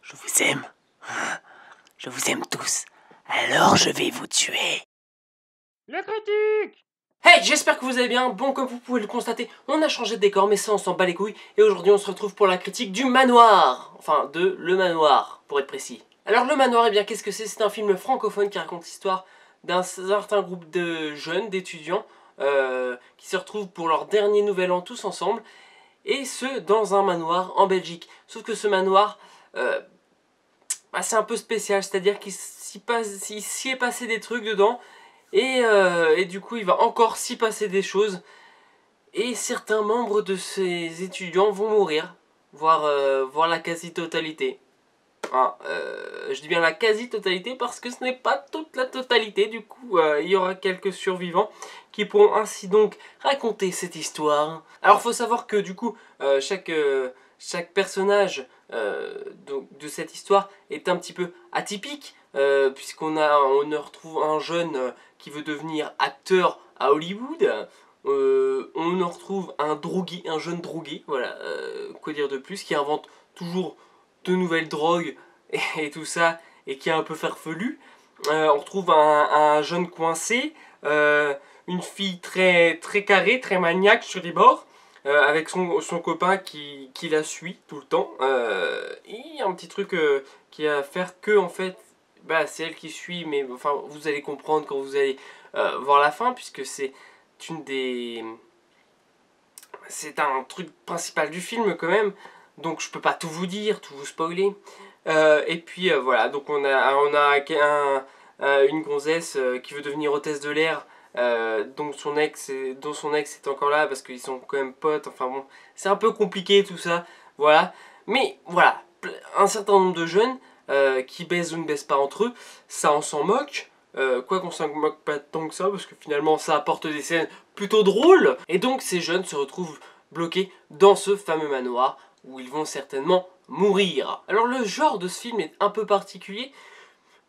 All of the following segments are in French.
Je vous aime. Je vous aime tous. Alors je vais vous tuer. La critique! Hey, j'espère que vous allez bien. Bon, comme vous pouvez le constater, on a changé de décor, mais ça on s'en bat les couilles. Et aujourd'hui on se retrouve pour la critique du Manoir. Enfin, de Le Manoir, pour être précis. Alors Le Manoir, eh bien qu'est-ce que c'est? C'est un film francophone qui raconte l'histoire d'un certain groupe de jeunes, d'étudiants, qui se retrouvent pour leur dernier nouvel an tous ensemble. Et ce, dans un manoir en Belgique. Sauf que ce manoir, c'est un peu spécial, c'est-à-dire qu'il s'y est passé des trucs dedans. Et du coup il va encore s'y passer des choses. Et certains membres de ces étudiants vont mourir. Voire la quasi-totalité. Je dis bien la quasi-totalité parce que ce n'est pas toute la totalité. Du coup il y aura quelques survivants qui pourront ainsi donc raconter cette histoire. Alors faut savoir que du coup chaque personnage de cette histoire est un petit peu atypique. Puisqu'on retrouve un jeune qui veut devenir acteur à Hollywood. On en retrouve un jeune drogué, voilà, quoi dire de plus, qui invente toujours de nouvelles drogues et tout ça, et qui est un peu farfelu. On retrouve un jeune coincé, une fille très, très carrée, très maniaque sur les bords, avec son copain qui la suit tout le temps. Et un petit truc qui va faire que, en fait, c'est elle qui suit, mais enfin, vous allez comprendre quand vous allez voir la fin, puisque c'est un truc principal du film quand même, donc je peux pas tout vous dire, tout vous spoiler. Et puis voilà, donc on a une gonzesse qui veut devenir hôtesse de l'air, dont son ex est encore là parce qu'ils sont quand même potes. Enfin bon, c'est un peu compliqué tout ça, voilà. Mais voilà, un certain nombre de jeunes qui baisent ou ne baissent pas entre eux, ça on s'en moque. Quoi qu'on s'en moque pas tant que ça, parce que finalement ça apporte des scènes plutôt drôles. Et donc ces jeunes se retrouvent bloqués dans ce fameux manoir où ils vont certainement mourir. Alors le genre de ce film est un peu particulier,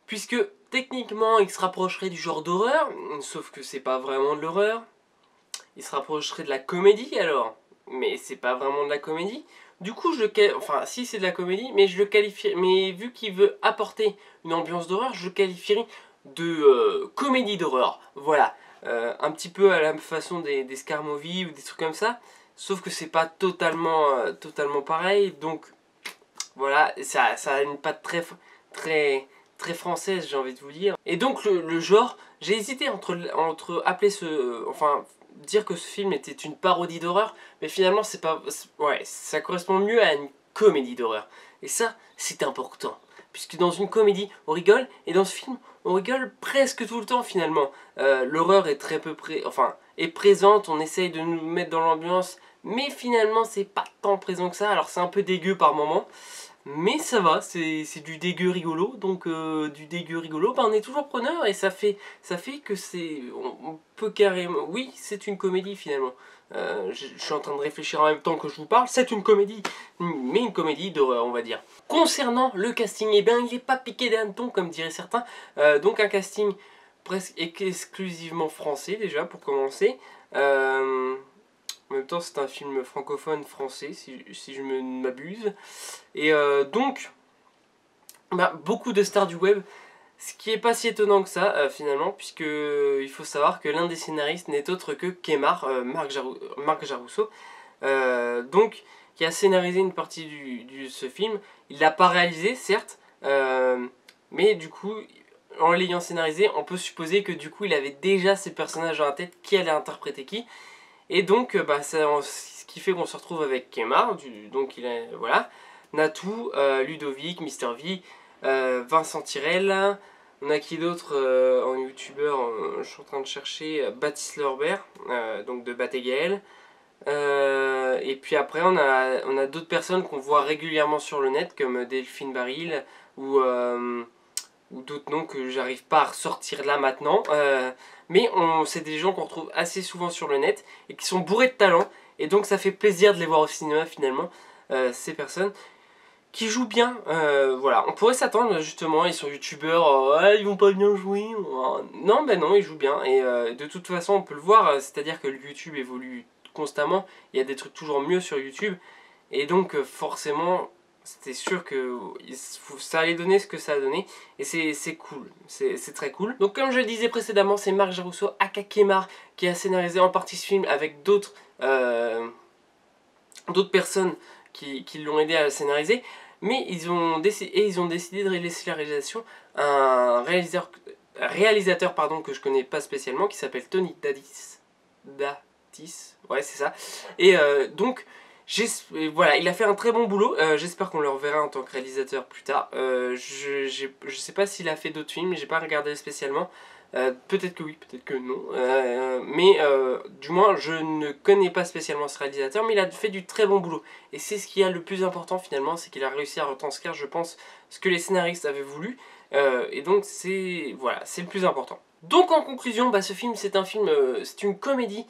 puisque techniquement il se rapprocherait du genre d'horreur, sauf que c'est pas vraiment de l'horreur. Il se rapprocherait de la comédie alors, mais c'est pas vraiment de la comédie. Du coup, enfin, si c'est de la comédie, mais je le qualifie. Mais vu qu'il veut apporter une ambiance d'horreur, je le qualifierais de comédie d'horreur. Voilà, un petit peu à la façon des Scary Movie ou des trucs comme ça. Sauf que c'est pas totalement pareil. Donc voilà, ça a une patte très française, j'ai envie de vous dire. Et donc le genre, j'ai hésité entre appeler enfin dire que ce film était une parodie d'horreur, mais finalement c'est pas, ouais, ça correspond mieux à une comédie d'horreur. Et ça, c'est important, puisque dans une comédie on rigole, et dans ce film on rigole presque tout le temps finalement. L'horreur est est présente, on essaye de nous mettre dans l'ambiance, mais finalement c'est pas tant présent que ça. Alors c'est un peu dégueu par moments, mais ça va, c'est du dégueu rigolo. Donc du dégueu rigolo, on est toujours preneur, et ça fait que on peut carrément... Oui, c'est une comédie finalement. Je suis en train de réfléchir en même temps que je vous parle. C'est une comédie, mais une comédie d'horreur, on va dire. Concernant le casting, eh bien il n'est pas piqué des hannetons comme diraient certains. Donc un casting presque exclusivement français déjà pour commencer. En même temps, c'est un film francophone français, si je ne m'abuse. Et donc, beaucoup de stars du web, ce qui est pas si étonnant que ça, finalement, puisque il faut savoir que l'un des scénaristes n'est autre que Kemar, Marc Jaroussot, donc, qui a scénarisé une partie de ce film. Il l'a pas réalisé, certes, mais du coup, en l'ayant scénarisé, on peut supposer que du coup, il avait déjà ses personnages dans la tête, qui allait interpréter qui. Et donc, ce qui fait qu'on se retrouve avec Kemar, donc voilà, Natou, Ludovic, Mister V, Vincent Tirel, on a qui d'autre en youtubeur, je suis en train de chercher, Baptiste Lorbert, donc de Bat et Gaël. Et puis après on a d'autres personnes qu'on voit régulièrement sur le net, comme Delphine Baril ou d'autres noms que j'arrive pas à ressortir là maintenant. Mais c'est des gens qu'on retrouve assez souvent sur le net et qui sont bourrés de talent. Et donc ça fait plaisir de les voir au cinéma finalement, ces personnes qui jouent bien. Voilà, on pourrait s'attendre justement, ils sont youtubeurs, ils vont pas bien jouer. Non, ben non, ils jouent bien. Et de toute façon, on peut le voir, c'est-à-dire que le YouTube évolue constamment. Il y a des trucs toujours mieux sur YouTube. Et donc forcément, c'était sûr que ça allait donner ce que ça a donné. Et c'est cool, c'est très cool. Donc comme je le disais précédemment, c'est Marc Jarusso aka Kemar qui a scénarisé en partie ce film avec d'autres personnes qui l'ont aidé à le scénariser. Mais ils ont décidé de laisser la réalisation à un réalisateur que je connais pas spécialement, qui s'appelle Tony Datis, ouais c'est ça. Et donc voilà, il a fait un très bon boulot. J'espère qu'on le reverra en tant que réalisateur plus tard. Je sais pas s'il a fait d'autres films, j'ai pas regardé spécialement. Peut-être que oui, peut-être que non. Mais du moins, je ne connais pas spécialement ce réalisateur, mais il a fait du très bon boulot. Et c'est ce qui est le plus important finalement, c'est qu'il a réussi à retranscrire, je pense, ce que les scénaristes avaient voulu. Et donc voilà, c'est le plus important. Donc en conclusion, ce film c'est une comédie,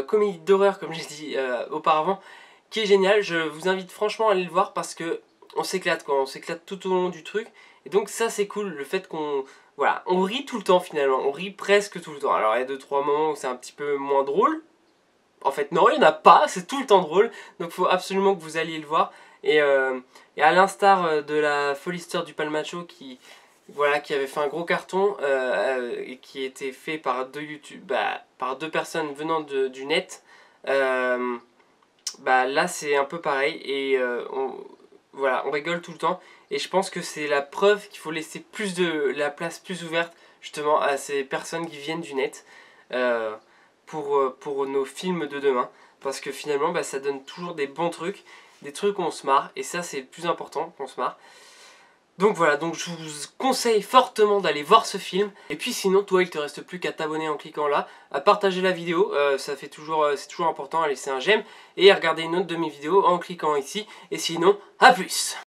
comédie d'horreur comme j'ai dit auparavant, qui est géniale. Je vous invite franchement à aller le voir parce que on s'éclate quoi, on s'éclate tout au long du truc. Et donc ça c'est cool, le fait qu'on... Voilà, on rit tout le temps finalement, on rit presque tout le temps. Alors il y a 2-3 moments où c'est un petit peu moins drôle. En fait non, il n'y en a pas, c'est tout le temps drôle. Donc il faut absolument que vous alliez le voir. Et à l'instar de la folle histoire du Palmacho qui avait fait un gros carton et qui était fait par par deux personnes venant du net, là c'est un peu pareil et on rigole tout le temps. Et je pense que c'est la preuve qu'il faut laisser la place plus ouverte justement à ces personnes qui viennent du net pour nos films de demain. Parce que finalement ça donne toujours des bons trucs, des trucs où on se marre. Et ça c'est le plus important, qu'on se marre. Donc voilà, donc je vous conseille fortement d'aller voir ce film. Et puis sinon, toi il te reste plus qu'à t'abonner en cliquant là, à partager la vidéo, c'est toujours important, à laisser un j'aime, et à regarder une autre de mes vidéos en cliquant ici. Et sinon, à plus!